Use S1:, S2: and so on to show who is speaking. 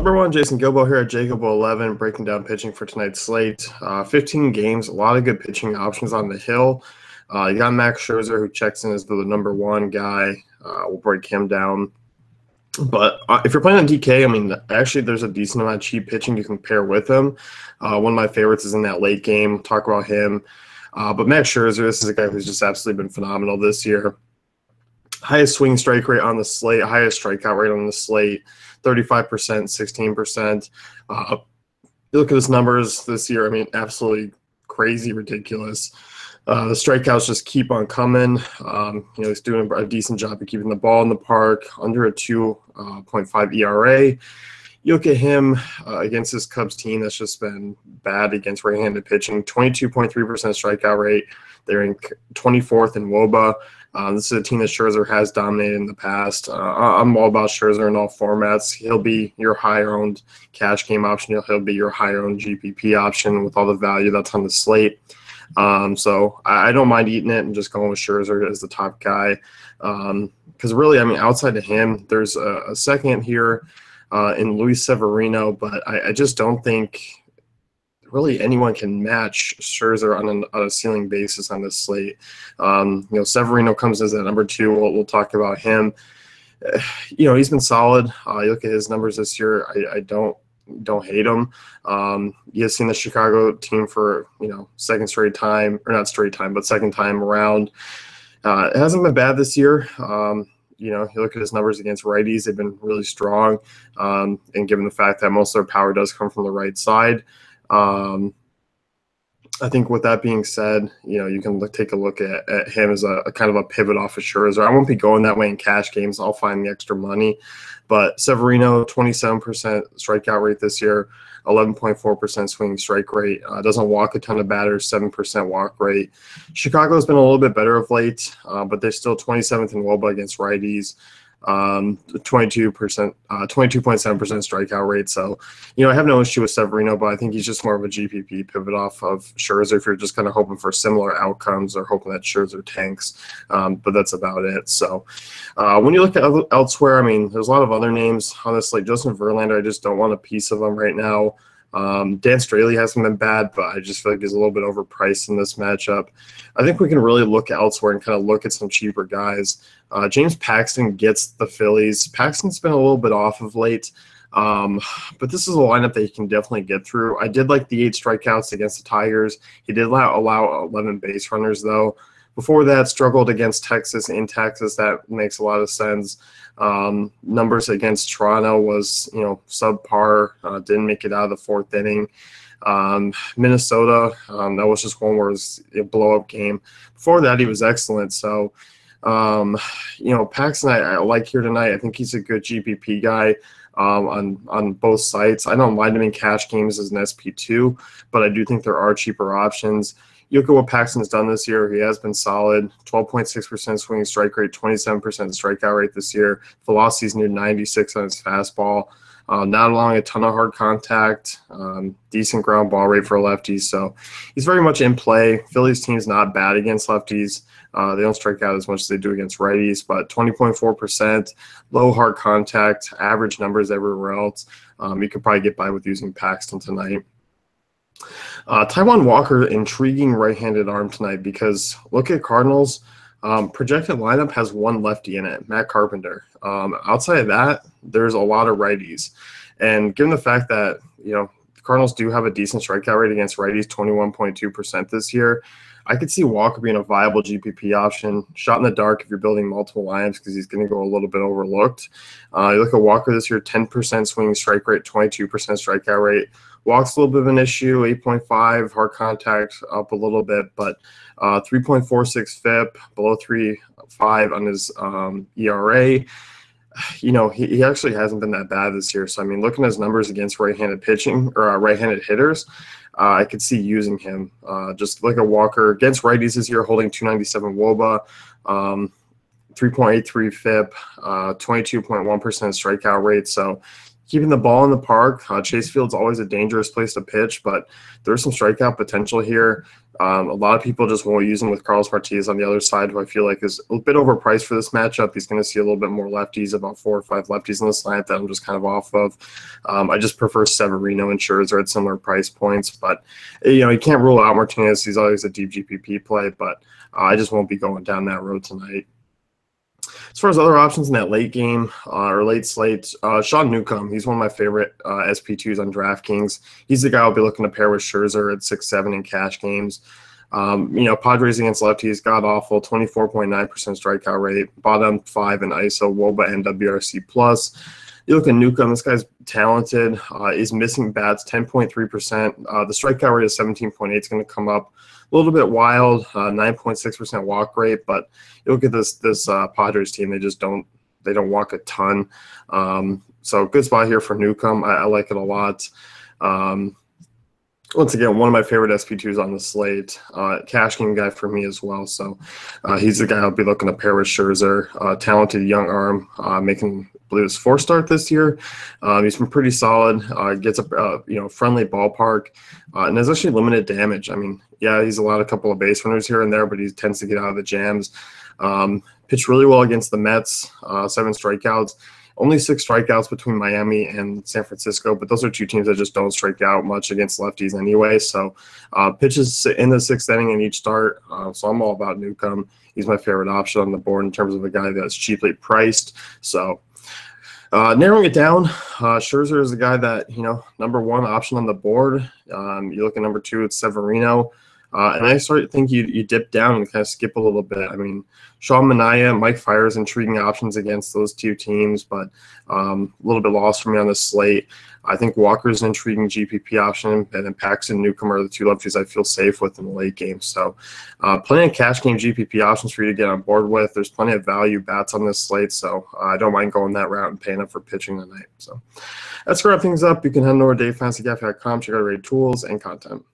S1: Up, everyone? Jason Gilbo here at Jacobo11, breaking down pitching for tonight's slate. 15 games, a lot of good pitching options on the hill. You got Max Scherzer, who checks in as the number one guy. We'll break him down. But if you're playing on DK, I mean, actually, there's a decent amount of cheap pitching you can pair with him. One of my favorites is in that late game. Talk about him. But Max Scherzer, this is a guy who's just absolutely been phenomenal this year. Highest swing strike rate on the slate, highest strikeout rate on the slate, 35%, 16%. You look at his numbers this year, I mean, absolutely crazy, ridiculous. The strikeouts just keep on coming. He's doing a decent job of keeping the ball in the park, under a 2.5 ERA. You look at him against this Cubs team that's just been bad against right-handed pitching, 22.3% strikeout rate. They're in 24th in WOBA. This is a team that Scherzer has dominated in the past. I'm all about Scherzer in all formats. He'll be your higher-owned cash game option. He'll be your higher-owned GPP option with all the value that's on the slate. So I don't mind eating it and just going with Scherzer as the top guy. Because really, I mean, outside of him, there's a second here in Luis Severino, but I just don't think really anyone can match Scherzer on a ceiling basis on this slate. Severino comes as at number 2. We'll talk about him. He's been solid. You look at his numbers this year. I don't hate him. He has seen the Chicago team for second time around. It hasn't been bad this year. You look at his numbers against righties; they've been really strong. And given the fact that most of their power does come from the right side. I think with that being said, you can take a look at him as a kind of a pivot off of Scherzer. I won't be going that way in cash games. I'll find the extra money. But Severino, 27% strikeout rate this year, 11.4% swinging strike rate. Doesn't walk a ton of batters, 7% walk rate. Chicago's been a little bit better of late, but they're still 27th in WOBA against righties. 22.7% strikeout rate. So, I have no issue with Severino, but I think he's just more of a GPP pivot off of Scherzer if you're just kind of hoping for similar outcomes or hoping that Scherzer tanks. But that's about it. So, when you look at elsewhere, I mean, there's a lot of other names on this, like Justin Verlander. I just don't want a piece of him right now. Dan Straley hasn't been bad, but I just feel like he's a little bit overpriced in this matchup. I think we can really look elsewhere and kind of look at some cheaper guys. James Paxton gets the Phillies. Paxton's been a little bit off of late, but this is a lineup that he can definitely get through. I did like the 8 strikeouts against the Tigers. He did allow 11 base runners, though. Before that, struggled against Texas in Texas. That makes a lot of sense. Numbers against Toronto was, subpar. Didn't make it out of the 4th inning. Minnesota, that was just one where it was a blow-up game. Before that, he was excellent. So, Paxton I like here tonight. I think he's a good GPP guy on both sites. I don't mind him in cash games as an SP2, but I do think there are cheaper options. You look at what Paxton's done this year. He has been solid, 12.6% swinging strike rate, 27% strikeout rate this year. Velocity's near 96 on his fastball. Not allowing a ton of hard contact, decent ground ball rate for lefties. So he's very much in play. Phillies team's not bad against lefties. They don't strike out as much as they do against righties, but 20.4%, low hard contact, average numbers everywhere else. You could probably get by with using Paxton tonight. Taijuan Walker, intriguing right-handed arm tonight because look at Cardinals. Projected lineup has one lefty in it, Matt Carpenter. Outside of that, there's a lot of righties. And given the fact that, the Cardinals do have a decent strikeout rate against righties, 21.2% this year, I could see Walker being a viable GPP option. Shot in the dark if you're building multiple lineups because he's going to go a little bit overlooked. You look at Walker this year, 10% swinging strike rate, 22% strikeout rate. Walk's a little bit of an issue, 8.5, hard contact up a little bit, but 3.46 FIP, below 3.5 on his ERA. He actually hasn't been that bad this year. So, I mean, looking at his numbers against right-handed pitching or right-handed hitters, I could see using him. Just like a Walker against righties this year, holding 297 WOBA, 3.83 FIP, 22.1% strikeout rate. So, keeping the ball in the park. Chase Field's always a dangerous place to pitch, but there's some strikeout potential here. A lot of people just won't use him with Carlos Martinez on the other side, who I feel like is a bit overpriced for this matchup. He's going to see a little bit more lefties, about 4 or 5 lefties in this lineup that I'm just kind of off of. I just prefer Severino and Scherzer at similar price points, but you can't rule out Martinez. He's always a deep GPP play, but I just won't be going down that road tonight. As far as other options in that late game or late slate, Sean Newcomb, he's one of my favorite SP2s on DraftKings. He's the guy I'll be looking to pair with Scherzer at 6-7 in cash games. Padres against lefties, god-awful, 24.9% strikeout rate, bottom 5 in ISO, WOBA, and WRC+. You look at Newcomb, this guy's talented. He's missing bats 10.3%. The strikeout rate of 17.8 is going to come up a little bit wild, 9.6% walk rate. But you look at this Padres team, they don't walk a ton. So good spot here for Newcomb. I like it a lot. Once again, one of my favorite SP2s on the slate. Cash game guy for me as well. So he's the guy I'll be looking to pair with Scherzer. Talented young arm, making, I believe, his 4th start this year. He's been pretty solid. Gets a friendly ballpark, and there's actually limited damage. I mean, yeah, he's allowed a couple of base runners here and there, but he tends to get out of the jams. Pitched really well against the Mets, 7 strikeouts. Only 6 strikeouts between Miami and San Francisco, but those are 2 teams that just don't strike out much against lefties anyway. So pitches in the 6th inning in each start. So I'm all about Newcomb. He's my favorite option on the board in terms of a guy that's cheaply priced. So narrowing it down, Scherzer is the guy that, number 1 option on the board. You look at number 2, it's Severino. And I start to think you dip down and kind of skip a little bit. I mean, Sean Manaea, Mike Fiers, intriguing options against those 2 teams, but a little bit lost for me on the slate. I think Walker's an intriguing GPP option, and then Paxton, Newcomb are the 2 lefties I feel safe with in the late game. So plenty of cash game GPP options for you to get on board with. There's plenty of value bats on this slate, so I don't mind going that route and paying up for pitching tonight. So that's to wrap things up. You can head over to DaveFantasyGaff.com, check out great tools and content.